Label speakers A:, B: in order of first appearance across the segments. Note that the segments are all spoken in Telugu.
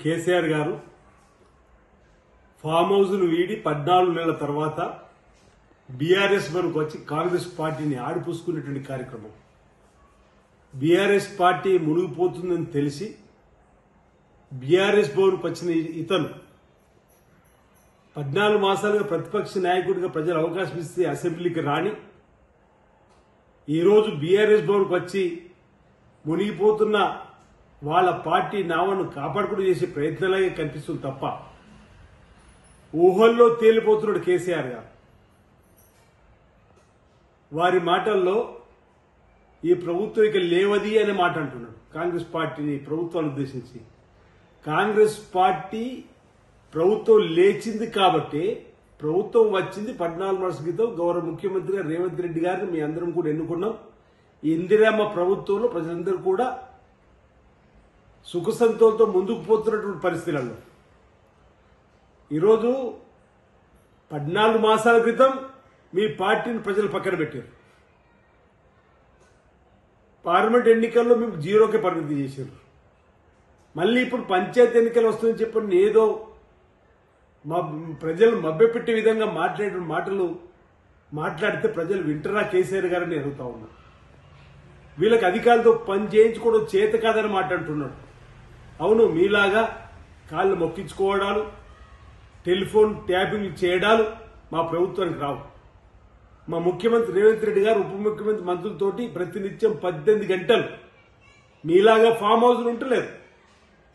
A: కేసీఆర్ గారు ఫామ్ హౌస్ ను వీడి 14 నెలల తర్వాత బీఆర్ఎస్ వరకు వచ్చి కాంగ్రెస్ పార్టీని ఆడిపూసుకునేటువంటి కార్యక్రమం. బీఆర్ఎస్ పార్టీ మునిగిపోతుందని తెలిసి బీఆర్ఎస్ భవన్కు వచ్చిన ఇతను 14 మాసాలుగా ప్రతిపక్ష నాయకుడిగా ప్రజలు అవకాశం ఇస్తే అసెంబ్లీకి రాని ఈరోజు బీఆర్ఎస్ భవన్కు వచ్చి మునిగిపోతున్న వాళ్ళ పార్టీ నావను కాపాడుకుని చేసే ప్రయత్నాలే కనిపిస్తుంది తప్ప ఊహల్లో తేలిపోతున్నాడు కేసీఆర్ గారు. వారి మాటల్లో ఈ ప్రభుత్వం ఇక లేవది అనే మాట అంటున్నాడు. కాంగ్రెస్ పార్టీని ప్రభుత్వాన్ని ఉద్దేశించి కాంగ్రెస్ పార్టీ ప్రభుత్వం లేచింది కాబట్టి ప్రభుత్వం వచ్చింది 14 మాసాల క్రితం గౌరవ ముఖ్యమంత్రిగా రేవంత్ రెడ్డి గారిని మీ అందరం కూడా ఎన్నుకున్నాం. ఇందిరమ్మ ప్రభుత్వంలో ప్రజలందరూ కూడా సుఖ సంతోషంతో ముందుకు పోతున్నటువంటి పరిస్థితులలో ఈరోజు 14 మాసాల క్రితం మీ పార్టీని ప్రజలు పక్కన పెట్టారు. పార్లమెంట్ ఎన్నికల్లో మేము జీరోకే పరిమితి చేశారు. మళ్ళీ ఇప్పుడు పంచాయతీ ఎన్నికలు వస్తుందని చెప్పి ఏదో ప్రజలు మభ్యపెట్టే విధంగా మాటలు మాట్లాడితే ప్రజలు వింటరా కేసీఆర్ గారని అడుగుతా ఉన్నారు. వీళ్ళకి అధికారులతో పని చేయించుకోవడం చేత కాదని మాట్లాడుతున్నాడు. అవును, మీలాగా కాళ్ళు మొక్కించుకోవడాలు టెలిఫోన్ ట్యాపింగ్ చేయడాలు మా ప్రభుత్వానికి రావు. మా ముఖ్యమంత్రి రేవంత్ రెడ్డి గారు ఉప ముఖ్యమంత్రి మంత్రులతోటి ప్రతినిత్యం 18 గంటలు మీలాగా ఫామ్ హౌస్లు ఉంటలేదు.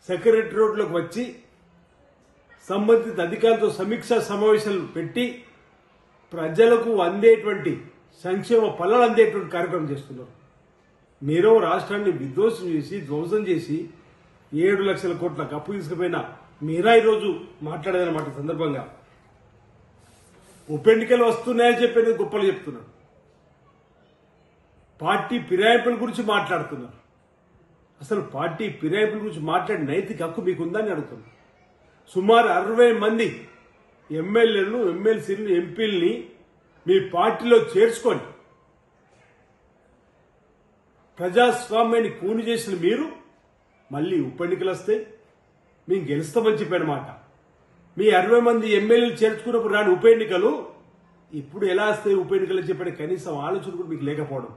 A: సెక్రటరేట్లోకి వచ్చి సంబంధిత అధికారులతో సమీక్షా సమావేశాలు పెట్టి ప్రజలకు అందేటువంటి సంక్షేమ ఫలాలు అందేటువంటి కార్యక్రమం చేస్తున్నారు. మీరు రాష్ట్రాన్ని విధ్వంసం చేసి ధ్వంసం చేసి 7 లక్షల కోట్ల అప్పు తీసుకుపోయినా మీరా ఈరోజు మాట్లాడేదన్నమాట. సందర్భంగా ఉప ఎన్నికలు వస్తున్నాయని చెప్పేది గొప్పలు చెప్తున్నారు. పార్టీ ఫిరాయింపుల గురించి మాట్లాడుతున్నారు. అసలు పార్టీ ఫిరాయింపుల గురించి మాట్లాడే నైతిక హక్కు మీకుందని అడుగుతున్నారు. సుమారు 60 మంది ఎమ్మెల్యేలను ఎమ్మెల్సీలను ఎంపీలని మీ పార్టీలో చేర్చుకోండి. ప్రజాస్వామ్యాన్ని కూని చేసిన మీరు మళ్ళీ ఉప ఎన్నికలు వస్తాయి మేము గెలుస్తామని చెప్పారన్నమాట. మీ 60 మంది ఎమ్మెల్యేలు చేర్చుకున్నప్పుడు రాని ఉప ఎన్నికలు ఇప్పుడు ఎలా వస్తాయి ఉప ఎన్నికలు చెప్పే కనీసం ఆలోచన కూడా మీకు లేకపోవడం.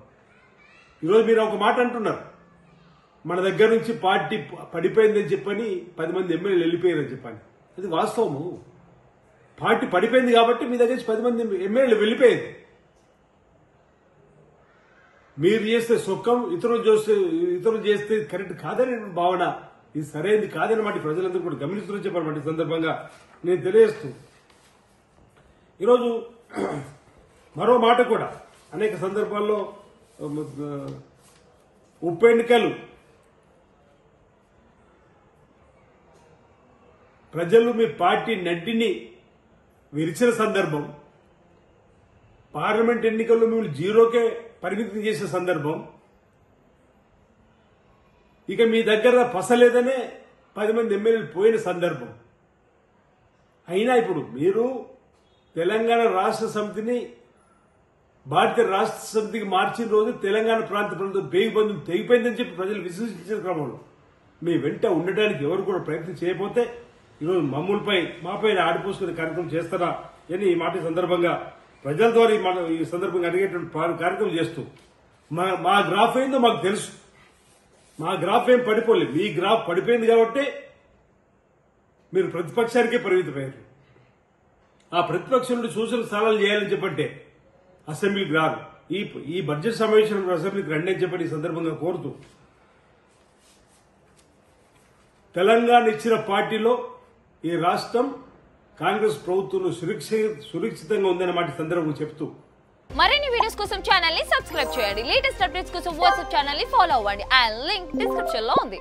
A: ఈరోజు మీరు ఒక మాట అంటున్నారు, మన దగ్గర నుంచి పార్టీ పడిపోయిందని చెప్పని 10 మంది ఎమ్మెల్యేలు వెళ్ళిపోయారని చెప్పని. అది వాస్తవము. పార్టీ పడిపోయింది కాబట్టి మీ దగ్గర నుంచి 10 మంది ఎమ్మెల్యేలు వెళ్ళిపోయింది. మీరు చేస్తే సుఖం ఇతరులు చేస్తే కరెక్ట్ కాదని భావన, ఇది సరైనది కాదన్నమాట. ప్రజలందరూ కూడా గమనిస్తున్న చెప్పాలన్నమాట. ఈ సందర్భంగా నేను తెలియజేస్తూ ఈరోజు మరో మాట కూడా అనేక సందర్భాల్లో ఉప ఎన్నికలు ప్రజలు మీ పార్టీ నడ్డిని విరిచిన సందర్భం, పార్లమెంట్ ఎన్నికల్లో మిమ్మల్ని జీరోకే పరిమితం చేసే సందర్భం, ఇక మీ దగ్గర పసలేదనే 10 మంది ఎమ్మెల్యేలు పోయిన సందర్భం. అయినా ఇప్పుడు మీరు తెలంగాణ రాష్ట్ర సమితిని భారతీయ రాష్ట్ర సమితికి మార్చిన రోజు తెలంగాణ ప్రాంత ప్రభుత్వం పేగుబంధం తెగిపోయిందని చెప్పి ప్రజలు విశ్వసించిన క్రమంలో మీ వెంట ఉండడానికి ఎవరు కూడా ప్రయత్నం చేయకపోతే ఈరోజు మాపై ఆడిపోసుకునే కార్యక్రమం చేస్తారా అని ఈ మాట సందర్భంగా ప్రజల ద్వారా ఈ సందర్భంగా అడిగేటువంటి కార్యక్రమం చేస్తూ మా గ్రాఫ్ ఏందో మాకు తెలుసు. మా గ్రాఫ్ ఏం పడిపోలేదు, మీ గ్రాఫ్ పడిపోయింది కాబట్టి మీరు ప్రతిపక్షానికే పరిమితమయ్యారు. ఆ ప్రతిపక్షం నుండి సూచన సలహాలు చేయాలని చెప్పంటే అసెంబ్లీకి రారు. ఈ బడ్జెట్ సమావేశంలో అసెంబ్లీకి రండి అని చెప్పని ఈ సందర్భంగా కోరుతూ తెలంగాణ ఇచ్చిన పార్టీలో ఈ రాష్ట్రం కాంగ్రెస్ ప్రభుత్వంలో సురక్షితంగా ఉందన్నమాట సందర్భంగా చెప్తూ
B: మరిన్ని వీడియోస్ కోసం ఛానల్ ని సబ్స్క్రైబ్ చేయండి. లేటెస్ట్ అప్డేట్స్ కోసం వాట్సాప్ ఛానల్ ని ఫాలో అవ్వండి. అండ్ లింక్ డిస్క్రిప్షన్ లో ఉంది.